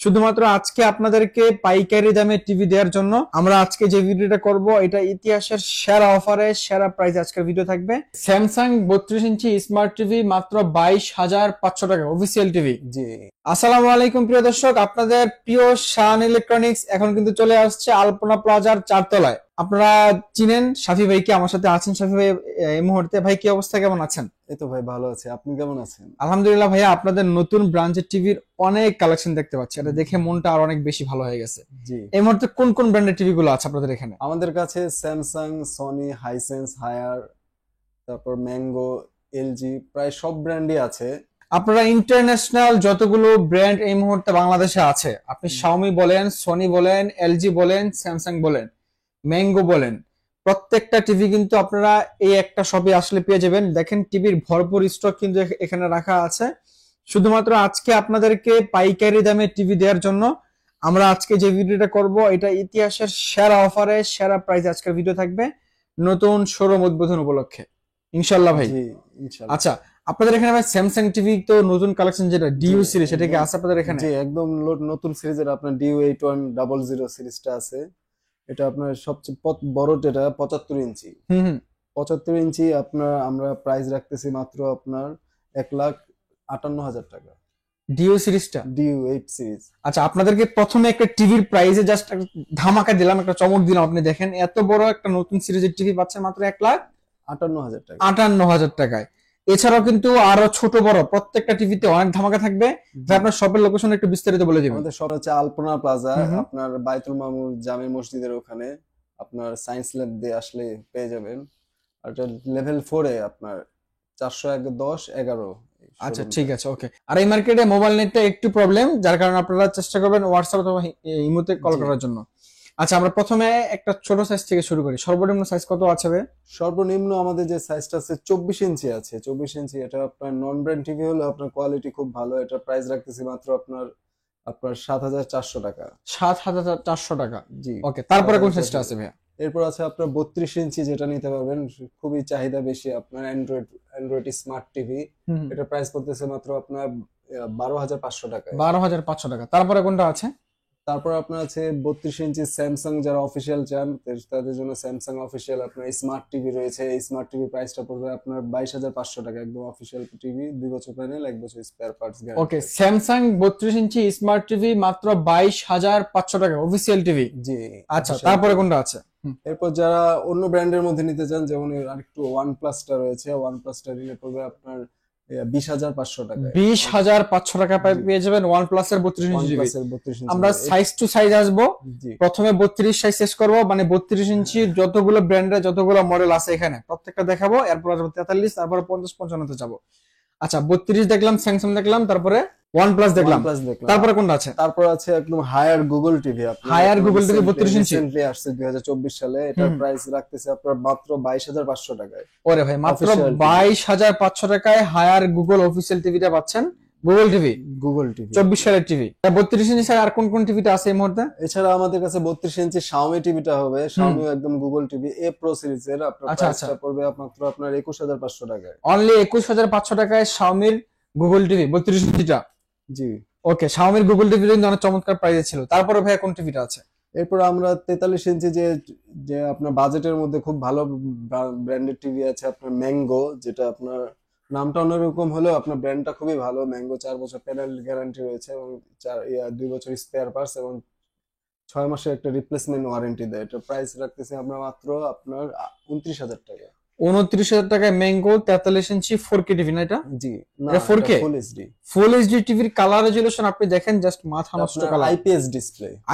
শুধুমাত্র আজকে আপনাদেরকে পাইকারি দামে টিভি দেওয়ার জন্য আমরা আজকে যে ভিডিওটা করব এটা ইতিহাসের সেরা অফারে সেরা প্রাইসে আজকের ভিডিও থাকবে। স্যামসাং 32 ইঞ্চি স্মার্ট টিভি মাত্র 22,500 টাকা অফিসিয়াল টিভি। জি আসসালামু আলাইকুম প্রিয় দর্শক, আপনাদের প্রিয় শান ইলেকট্রনিক্স এখন কিন্তু চলে আসছে আলপনা প্লাজার 4 তলায়। আপনারা চিনেন শাফি ভাইকে, আমার সাথে আছেন শাফি ভাই এই মুহূর্তে। ভাই কি অবস্থা, কেমন আছেন? এই তো ভাই ভালো আছে, আপনি কেমন আছেন? আলহামদুলিল্লাহ ভাইয়া, আপনাদের নতুন ব্রাঞ্চের টিভির অনেক কালেকশন দেখতে পাচ্ছি, এটা দেখে মনটা আর অনেক বেশি ভালো হয়ে গেছে। জি এই মুহূর্তে কোন কোন ব্র্যান্ডের টিভি গুলো আছে আপনাদের এখানে? আমাদের কাছে স্যামসাং, সনি, হাইসেন্স, হায়ার, তারপর ম্যাঙ্গো, এলজি, প্রায় সব ব্র্যান্ডই আছে। আপনারা ইন্টারন্যাশনাল যতগুলো ব্র্যান্ড এই মুহূর্তে বাংলাদেশে আছে, আপনি শাওমি বলেন, সনি বলেন, এলজি বলেন, স্যামসাং বলেন, ম্যাঙ্গো বলেন, প্রত্যেকটা টিভি কিন্তু আপনারা এই একটা শপে আসলে পেয়ে যাবেন। দেখেন টিভির ভরপুর স্টক কিন্তু এখানে রাখা আছে। শুধুমাত্র আজকে আপনাদেরকে পাইকারি দামে টিভি দেওয়ার জন্য আমরা আজকে যে ভিডিওটা করব এটা ইতিহাসের সেরা অফারে সেরা প্রাইসে আজকের ভিডিও থাকবে, নতুন শোরুম উদ্বোধন উপলক্ষে ইনশাআল্লাহ ভাই। জি ইনশাআল্লাহ। আচ্ছা, আপনাদের এখানে ভাই স্যামসাং টিভি তো নতুন কালেকশন যেটা ডিউ সিরিজ, সেটা কি আছে আপনাদের এখানে? জি একদম নতুন সিরিজের আপনার DU8100 সিরিজটা আছে। এটা আপনার সবচেয়ে বড়, যেটা 75 ইঞ্চি। 75 ইঞ্চি আপনার আমরা প্রাইস রাখতেছি মাত্র আপনার 1,58,000 টাকা। ডিউ সিরিজটা DU8 সিরিজ। আচ্ছা, আপনাদেরকে প্রথমে একটা টিভির প্রাইসে জাস্ট ধামাকা দিলাম, একটা চমক দিলাম। আপনি দেখেন এত বড় একটা নতুন সিরিজের টিভি পাচ্ছেন মাত্র 1,58,000 টাকা। 1,58,000 টাকায়। এছাড়াও কিন্তু আরো ছোট বড় প্রত্যেকটা টিভিতে অনেক ধামাকা থাকবে। আপনার শপের লোকেশন একটু বিস্তারিত বলে দিবেন। আমাদের শপ হচ্ছে আলপনা প্লাজা, আপনার বাইতুল মামুর জামে মসজিদের ওখানে। আপনার সায়েন্স ল্যাব দিয়ে আসলে পেয়ে যাবেন। আর এটা লেভেল 4 এ আপনার 410-11। আচ্ছা ঠিক আছে, ওকে। আর এই মার্কেটে মোবাইল নেটটা একটু প্রবলেম, যার কারণে আপনারা চেষ্টা করবেন হোয়াটসঅ্যাপ অথবা ইমোতে কল করার জন্য। আচ্ছা, আমরা প্রথমে একটা ছোট সাইজ থেকে শুরু করি। সর্বনিম্ন সাইজ কত আছে ভাই? সর্বনিম্ন আমাদের যে সাইজটা আছে 24 ইঞ্চি আছে। 24 ইঞ্চি এটা আপনার নন ব্র্যান্ড টিভি হলো, আপনার কোয়ালিটি খুব ভালো। এটা প্রাইস রাখতেছি মাত্র আপনার 7,400 টাকা। 7,400 টাকা। জি ওকে, তারপরে কোন সাইজটা আছে ভাইয়া? এরপর আছে আপনার 32 ইঞ্চি, যেটা নিতে পারবেন, খুবই চাহিদা বেশি আপনার অ্যান্ড্রয়েড স্মার্ট টিভি। এটা প্রাইস করতেছে মাত্র আপনার 12,500 টাকা। 12,500 টাকা। তারপরে কোনটা আছে? তারপর আপনার আছে 32 ইঞ্চি স্যামসাং, যারা অফিসিয়াল চান তাদের জন্য স্যামসাং অফিসিয়াল আপনার স্মার্ট টিভি রয়েছে। এই স্মার্ট টিভি প্রাইসটা পড়বে আপনার 22,500 টাকা। একদম অফিসিয়াল টিভি, 2 বছর প্যানেল, 1 বছর স্পেয়ার পার্টস গ্যারান্টি। ওকে, স্যামসাং 32 ইঞ্চি স্মার্ট টিভি মাত্র 22,500 টাকা অফিসিয়াল টিভি। জি আচ্ছা, তারপরে কোনটা আছে? এরপর যারা অন্য ব্র্যান্ডের মধ্যে নিতে চান, যেমন আরেকটু OnePlus-টা রয়েছে, OnePlus-টা নিলে পড়বে আপনার 20,500 টাকা। 20,500 টাকা পেয়ে যাবেন OnePlus এর 32 ইঞ্চি টিভি। আমরা সাইজ টু সাইজ আসবো। প্রথমে 32 সাইজ শেষ করবো, মানে 32 ইঞ্চি যতগুলো ব্র্যান্ডের যতগুলো মডেল আছে এখানে প্রত্যেকটা দেখাবো। এরপর আসবো 43, তারপরে 50, 55 তে যাবো। আচ্ছা, 32 দেখলাম, স্যামসাং দেখলাম, তারপরে OnePlus দেখলাম, তারপরে কোনটা আছে? তারপর আছে একদম Haier Google TV. Haier Google TV 32 inch recently আসছে 2024 সালে। এটার প্রাইস রাখতেছে আপনার মাত্র 22,500 টাকায়। ওরে ভাই, মাত্র 22,500 টাকায় হায়ার গুগল অফিসিয়াল টিভিটা পাচ্ছেন। গুগল টিভি 24 সালের টিভি। 32 ইঞ্চি ছাড়া আর কোন কোন টিভিটা আছে এই মুহূর্তে? এছাড়া আমাদের কাছে 32 ইঞ্চি শাওমি টিভিটা হবে। শাওমি একদম গুগল টিভি এ প্রো সিরিজের। আপনার প্রাইসটা পড়বে মাত্র আপনার 21,500 টাকায়। অনলি 21,500 টাকায় শাওমির গুগল টিভি 32 ইঞ্চিটা। জি ওকে, শাওমির গুগল টিভি কিন্তু অনেক চমৎকার প্রাইসে ছিল। তারপরে ভাই কোন টিভিটা আছে? এরপর আমরা 43 ইঞ্চি যে আপনার বাজেটের মধ্যে খুব ভালো ব্র্যান্ডেড টিভি আছে আপনার ম্যাঙ্গো, যেটা আপনার নামটা অন্যরকম হলেও আপনার ব্র্যান্ডটা খুবই ভালো। ম্যাঙ্গো 4 বছর প্যানেল গ্যারান্টি রয়েছে এবং 2 বছর স্পেয়ার পার্টস এবং 6 মাসের একটা রিপ্লেসমেন্ট ওয়ারেন্টি দেয়। এটা প্রাইস রাখতেছি আমরা মাত্র আপনার 29,000 টাকা। 29,000 টাকায় ম্যাঙ্গো 43 ইঞ্চি 4K টিভি না এটা? জি না, এটা 4K ফুল এইচডি টিভির কালার রেজোলিউশন আপনি দেখেন, জাস্ট মাথা নষ্ট কালার।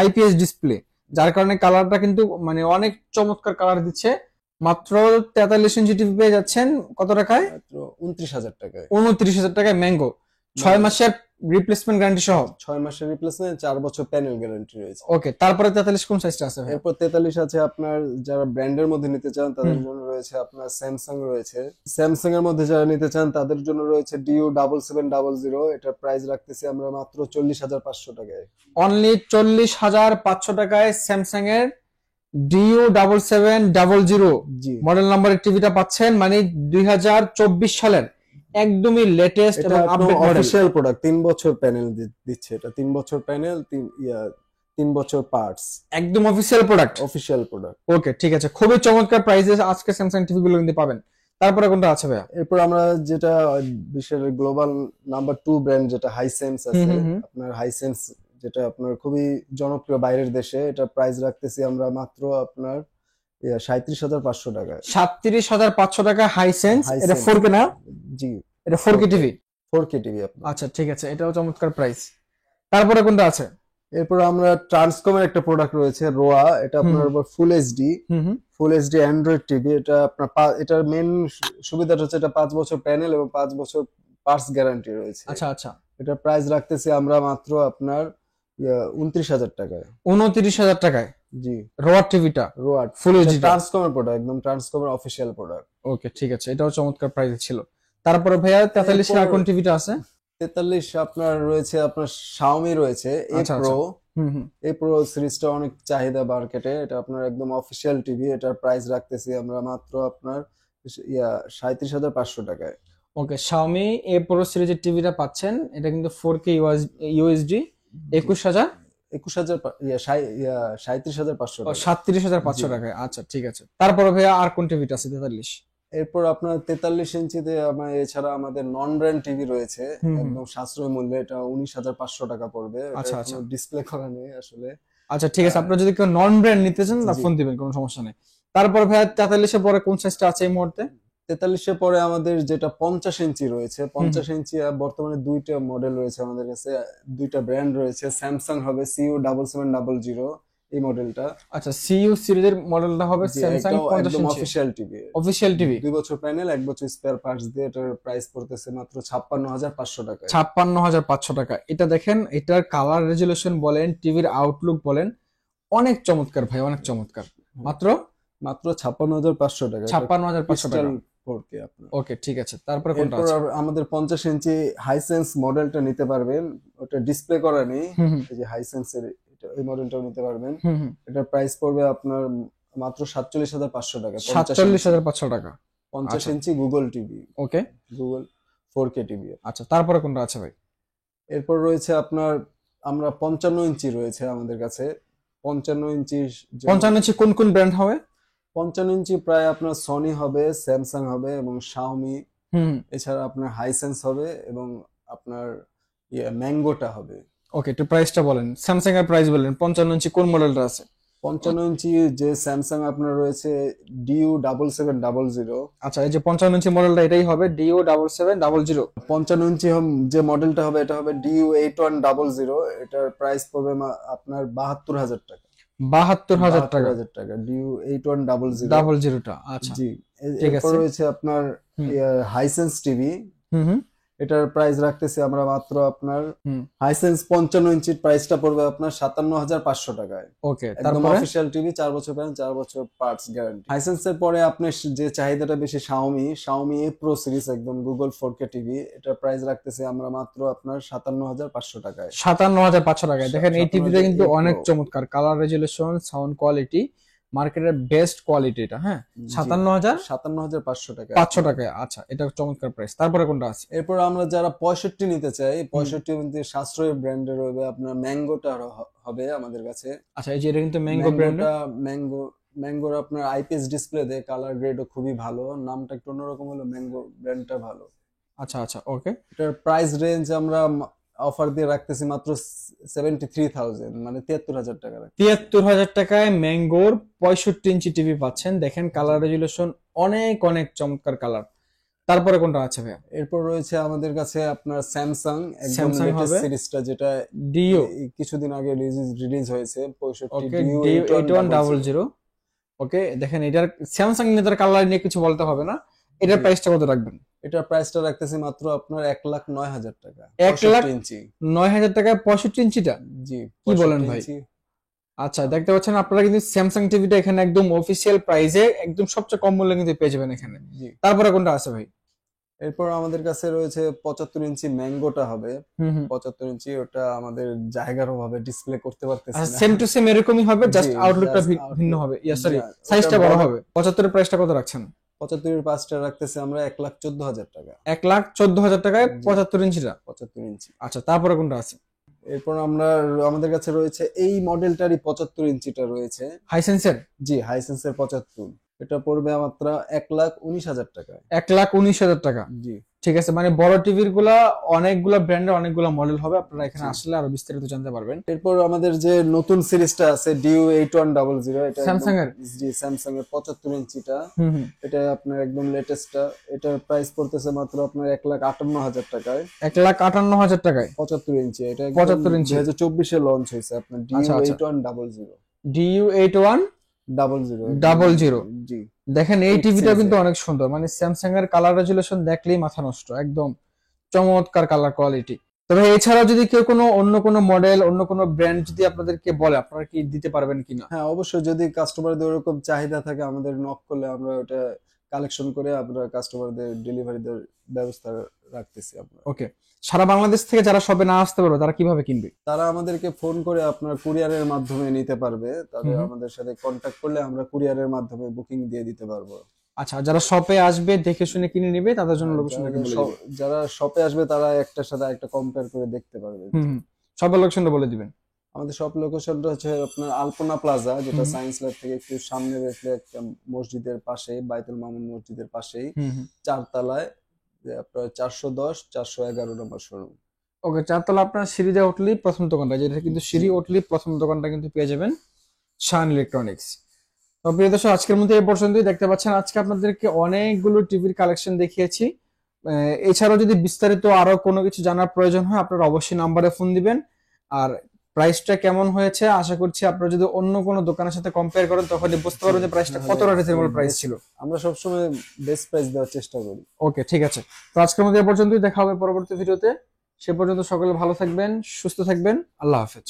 আইপিএস ডিসপ্লে, যার কারণে কালারটা কিন্তু মানে অনেক চমৎকার কালার দিচ্ছে। মাত্র 43 ইঞ্চি টিভি পেয়ে যাচ্ছেন কত টাকায়? মাত্র 29,000 টাকায়। 29,000 টাকায় ম্যাঙ্গো, 6 মাসের রিপ্লেসমেন্ট গ্যারান্টি সহ। 6 মাসের রিপ্লেসমেন্ট, 4 বছর প্যানেল গ্যারান্টি রয়েছে। ওকে, তারপরে 43 কোন সাইজটা আছে ভাই? এরপর 43 আছে আপনার যারা ব্র্যান্ডের মধ্যে নিতে চান তাদের জন্য রয়েছে আপনার স্যামসাং রয়েছে। স্যামসাং এর মধ্যে যারা নিতে চান তাদের জন্য রয়েছে DU7700। এটার প্রাইস রাখতেছি আমরা মাত্র 40,500 টাকায়। অনলি 40,500 টাকায় স্যামসাং এর DU7700 মডেল নাম্বারের টিভিটা পাচ্ছেন, মানে 2024 সালের একদমই লেটেস্ট এটা এবং একদম আপডেট মডেল। অফিসিয়াল প্রোডাক্ট, 3 বছর প্যানেল দিচ্ছে, এটা 3 বছর প্যানেল, 3 বছর পার্টস, একদম official product. Official product. Okay, ঠিক আছে, খুবই চমৎকার প্রাইসে আজকে স্যামসাং টিভি গুলো কিন্তু পাবেন। তারপরে কোনটা আছে ভাইয়া? এরপর আমরা যেটা বিশ্বের গ্লোবাল নাম্বার 2 ব্র্যান্ড যেটা হাইসেন্স হুম আছে, হুম হুম। আপনার হাইসেন্স যেটা আপনার খুবই জনপ্রিয় বাইরের দেশে, এটা প্রাইস রাখতেছি আমরা মাত্র আপনার 37,500 টাকায়। 37,500 টাকা হাইসেন্স, এটা হাইসেন্স, 4K না? জি, এটা 4K টিভি। 4K টিভি আপনার। আচ্ছা ঠিক আছে, এটাও চমৎকার প্রাইস। তারপরে কোনটা আছে? এরপর আমরা ট্রান্সকমের একটা প্রোডাক্ট রয়েছে রোয়া, এটা আপনার full HD, hmm hmm. Full HD Android TV. এটা আপনার এটার মেন সুবিধাটা হচ্ছে এটা 5 বছর প্যানেল এবং 5 বছর পার্টস গ্যারান্টি রয়েছে। আচ্ছা আচ্ছা। এটা প্রাইস রাখতেছি আমরা মাত্র আপনার 29,000 টাকায়। 29,000 টাকায় জি, রোয়ার টিভিটা রোয়া ফুল এইচডি। ট্রান্সকমের প্রোডাক্ট, একদম ট্রান্সকমের অফিসিয়াল প্রোডাক্ট। ওকে ঠিক আছে, এটাও চমৎকার প্রাইস ছিল। তারপরে ভাইয়া 43 আর কোন টিভিটা আছে? 43 আপনার রয়েছে, আপনার শাওমি রয়েছে এ আচ্ছা প্রো। হুম হুম। এই প্রো সিরিজটা অনেক চাহিদা মার্কেটে, এটা আপনার একদম অফিসিয়াল টিভি। এটার প্রাইস রাখতেছি আমরা মাত্র আপনার 37,500 টাকায়। ওকে, Xiaomi A Pro সিরিজের টিভিটা পাচ্ছেন, এটা কিন্তু 4K USD 21,000 21,000 37,500 ও টাকা। 37,500 জি। টাকায়। আচ্ছা ঠিক আছে, তারপরে ভাইয়া আর কোন টিভিটা আছে 43? এরপর আপনার 43 ইঞ্চিতে আমার এছাড়া আমাদের নন ব্র্যান্ড টিভি রয়েছে, হুম হুম। একদম সাশ্রয় মূল্যে, এটা 19,500 টাকা পড়বে। আচ্ছা, এটা আচ্ছা। কোনো ডিসপ্লে করা নেই আসলে। আচ্ছা ঠিক আছে, আপনারা যদি কেউ নন ব্র্যান্ড নিতে চান তা জি। ফোন দিবেন, কোনো সমস্যা নেই। তারপর ভাইয়া 43 এর পরে কোন সাইজটা আছে এই মুহূর্তে? 43 পরে আমাদের যেটা 50 ইঞ্চি রয়েছে, 50 ইঞ্চি বর্তমানে দুইটা মডেল রয়েছে আমাদের কাছে, দুইটা ব্র্যান্ড রয়েছে। স্যামসাং হবে CU7700 এই মডেলটা। আচ্ছা, CU সিরিজের মডেলটা হবে জি, স্যামসাং এটাও 50 একদম ইঞ্চি অফিসিয়াল টিভি, অফিসিয়াল টিভি। 2 বছর প্যানেল, 1 বছর স্পেয়ার পার্টস দিয়ে। এটার প্রাইস পড়তেছে মাত্র 56,500 টাকায়। 56,500 টাকা। এটা দেখেন, এটার কালার রেজুলেশন বলেন, টিভির আউটলুক বলেন, অনেক চমৎকার ভাই, অনেক চমৎকার। মাত্র মাত্র 56,500 টাকা। 56,500 টাকা। 4K আপনার। ওকে ঠিক আছে, তারপরে কোনটা এরপর আছে? আমাদের 50 ইঞ্চি হাইসেন্স মডেলটা নিতে পারবেন, ওটা ডিসপ্লে করা নেই। হুম হুম এই যে হাইসেন্সের এই মডেলটাও নিতে পারবেন। হুম হুম। এটার প্রাইস পড়বে আপনার মাত্র 47,500 টাকা। 47,500 টাকা। 50 আচ্ছা। Inch Google TV, okay Google 4K TV. আচ্ছা, তারপরে কোনটা আছে ভাই? এরপর রয়েছে আপনার আমরা 55 ইঞ্চি রয়েছে আমাদের কাছে। 55 ইঞ্চি 55 ইঞ্চি কোন কোন ব্র্যান্ড হবে? 55 ইঞ্চি প্রায় আপনার সনি হবে, স্যামসাং হবে এবং শাওমি। হুম। এছাড়া আপনার হাইসেন্স হবে এবং আপনার ম্যাঙ্গোটা হবে। ওকে, একটু প্রাইসটা বলেন, স্যামসাং এর প্রাইস বলেন। 55 ইঞ্চি কোন মডেলটা আছে? 55 ইঞ্চি যে স্যামসাং আপনার রয়েছে DU7700। আচ্ছা, এই যে 55 ইঞ্চি মডেলটা এটাই হবে DO7700। 55 ইঞ্চি যে মডেলটা হবে এটা হবে DU8100। এটার প্রাইস পড়বে আপনার 72,000 টাকা। 72,000 টাকা 72,000 টাকা DU8100। 00টা। আচ্ছা জি। ঠিক এরপর আছে। রয়েছে আপনার হুম। Hisense TV. হুম হুম এটার প্রাইস রাখতেছি আমরা মাত্র আপনার হুম। হাইসেন্স 55 ইঞ্চির প্রাইসটা পড়বে আপনার 57,500 টাকায়। ওকে, একদম তারপরে? অফিসিয়াল টিভি, 4 বছর প্যানেল, 4 বছর পার্টস গ্যারান্টি। হাইসেন্সের পরে আপনার যে চাহিদাটা বেশি শাওমি এ প্রো সিরিজ, একদম গুগল 4K টিভি। এটার প্রাইস রাখতেছি আমরা মাত্র আপনার 57,500 টাকায়। 57,500 টাকায়। দেখেন এই টিভিটা 57,000 কিন্তু A Pro। অনেক চমৎকার, কালার রেজুলেশন, সাউন্ড কোয়ালিটি, মার্কেটের বেস্ট কোয়ালিটি এটা। হ্যাঁ, 57,500 57,500 টাকা। টাকায়। আচ্ছা, এটা চমৎকার প্রাইস। তারপরে কোনটা আছে? এরপর আমরা যারা 65 নিতে চাই, 65 মধ্যে সাশ্রয়ী ব্র্যান্ডের হবে আপনার ম্যাঙ্গোটা হবে আমাদের কাছে। আচ্ছা, এই যে এটা কিন্তু ম্যাঙ্গো ব্র্যান্ড। ম্যাঙ্গোর আপনার আইপিএস ডিসপ্লে দেয়, কালার গ্রেডও খুবই ভালো, নামটা একটু অন্যরকম হলো, ম্যাঙ্গো ব্র্যান্ডটা ভালো। আচ্ছা আচ্ছা ওকে। এটার প্রাইস রেঞ্জ আমরা অফার দিয়ে রাখতেছি মাত্র 73,000, মানে 73,000 টাকা। 73,000 টাকায় ম্যাঙ্গোর 65 ইঞ্চি টিভি পাচ্ছেন। দেখেন কালার রেজুলেশন অনেক অনেক চমৎকার কালার। তারপরে কোনটা আছে ভাইয়া? এরপর রয়েছে আমাদের কাছে আপনার স্যামসাং, একদম Samsung লেটেস্ট হবে সিরিজটা, যেটা ডিও। এই কিছুদিন আগে রিলিজ হয়েছে, 65 ওকে, DU8100। DO8100। ওকে, দেখেন এটার স্যামসাং নিয়ে কালার নিয়ে কিছু বলতে হবে না। এটার জি। প্রাইসটা কত রাখবেন? এটার প্রাইসটা রাখতেছি মাত্র আপনার 1,09,000 টাকা। 1,09,000 65 ইঞ্চি। টাকায় 65 ইঞ্চিটা? জি, কি বলেন 65 ভাই? ইঞ্চি। আচ্ছা, দেখতে পাচ্ছেন আপনারা কিন্তু স্যামসাং টিভিটা এখানে একদম অফিসিয়াল প্রাইসে একদম সবচেয়ে কম মূল্যে কিন্তু পেয়ে যাবেন এখানে। জি। তারপরে কোনটা আছে ভাই? এরপর আমাদের কাছে রয়েছে 75 ইঞ্চি ম্যাঙ্গোটা হবে। হুম হুম। 75 ইঞ্চি, ওটা আমাদের জায়গার অভাবে ডিসপ্লে করতে পারতেছি আচ্ছা, না। সেম টু সেম এরকমই হবে, জাস্ট জি, আউটলুকটা just ভিন্ন outlook। হবে। ইয়া সরি, জি, সাইজটা ওটা বড় বড়। হবে। 75 এর প্রাইসটা কত রাখছেন? 75-এর 5টা রাখতেছি আমরা 1,14,000 টাকা। 1,14,000 টাকায় জি। 75 ইঞ্চিটা। 75 ইঞ্চি। আচ্ছা, তারপরে কোনটা আছে? এরপর আমাদের কাছে রয়েছে এই মডেলটারই 75 ইঞ্চিটা রয়েছে। হাইসেন্সের জি, হাইসেন্সের 75। এটা পড়বে মাত্র 1,19,000 টাকায়। 1,19,000 টাকা। জি ঠিক আছে, মানে বড় টিভির গুলা অনেকগুলা ব্র্যান্ডের অনেকগুলা মডেল হবে, আপনারা এখানে জি। আসলে আরো বিস্তারিত জানতে পারবেন। এরপর আমাদের যে নতুন সিরিজটা আছে DU8100, এটা স্যামসাং এর? জি স্যামসাং এর 75 ইঞ্চিটা। হুম হুম। এটা আপনার একদম লেটেস্টটা। এটার প্রাইস পড়তেছে মাত্র আপনার 1,58,000 টাকায়। 1,58,000 টাকায় 75 ইঞ্চি। এটা 75 ইঞ্চি। 2024-এ লঞ্চ হয়েছে আপনার আচ্ছা আচ্ছা। DU8100। DU8100। জি। দেখেন এই Eight টিভিটা series কিন্তু এর। অনেক সুন্দর, মানে স্যামসাং এর কালার রেজুলেশন দেখলেই মাথা নষ্ট, একদম চমৎকার কালার কোয়ালিটি। তবে এছাড়াও যদি কেউ অন্য কোনো মডেল, অন্য কোনো ব্র্যান্ড যদি আপনাদেরকে বলে, আপনারা কি দিতে পারবেন কিনা? হ্যাঁ, অবশ্যই যদি কাস্টমারদের ওরকম চাহিদা থাকে আমাদের নক করলে আমরা ওটা কালেকশন করে আমরা কাস্টমারদের ডেলিভারি দেওয়ার ব্যবস্থা রাখতেছি আমরা। ওকে, সারা বাংলাদেশ থেকে যারা শপে না আসতে পারবে তারা কিভাবে কিনবে? তারা আমাদেরকে ফোন করে আপনার কুরিয়ারের মাধ্যমে নিতে পারবে। তাদের হুম। আমাদের সাথে কন্ট্যাক্ট করলে আমরা কুরিয়ারের মাধ্যমে বুকিং দিয়ে দিতে পারবো। আচ্ছা, যারা শপে আসবে দেখে শুনে কিনে নেবে তাদের জন্য আর লোকেশনটা বলে দিবেন। যারা শপে আসবে তারা একটার সাথে একটা কম্পেয়ার করে দেখতে পারবে। হুম হুম, শপের লোকেশনটা বলে দিবেন। আমাদের শপ লোকেশনটা হচ্ছে আপনার আলপনা প্লাজা, যেটা হুম। সায়েন্স ল্যাব থেকে একটু সামনে রেখে একটা মসজিদের পাশে, বাইতুল মামুন মসজিদের পাশেই, হুম হুম। 4 তলায়, যে আপনার 410-411 নম্বর শোরুম। ওকে, চারতলা আপনার সিঁড়ি দিয়ে উঠলেই প্রথম দোকানটা, যেটা কিন্তু সিঁড়ি উঠলেই প্রথম দোকানটা কিন্তু পেয়ে যাবেন, শান ইলেকট্রনিক্স। তো প্রিয় দর্শক, আজকের মধ্যে এই পর্যন্তই। দেখতে পাচ্ছেন আজকে আপনাদেরকে অনেকগুলো টিভির কালেকশন দেখিয়েছি। এছাড়াও যদি বিস্তারিত আরো কোনো কিছু জানার প্রয়োজন হয় আপনারা অবশ্যই নাম্বারে ফোন দিবেন। আর প্রাইসটা কেমন হয়েছে আশা করছি আপনারা যদি অন্য কোনো দোকানের সাথে কম্পেয়ার করেন তখন বুঝতে পারবেন যে প্রাইসটা কতটা রিজনেবল প্রাইস ছিল। আমরা সবসময় বেস্ট প্রাইস দেওয়ার চেষ্টা করি। ওকে, ঠিক আছে। তো আজকের মধ্যে এই পর্যন্তই, দেখা হবে পরবর্তী ভিডিওতে। সে পর্যন্ত সকলে ভালো থাকবেন, সুস্থ থাকবেন। আল্লাহ হাফেজ।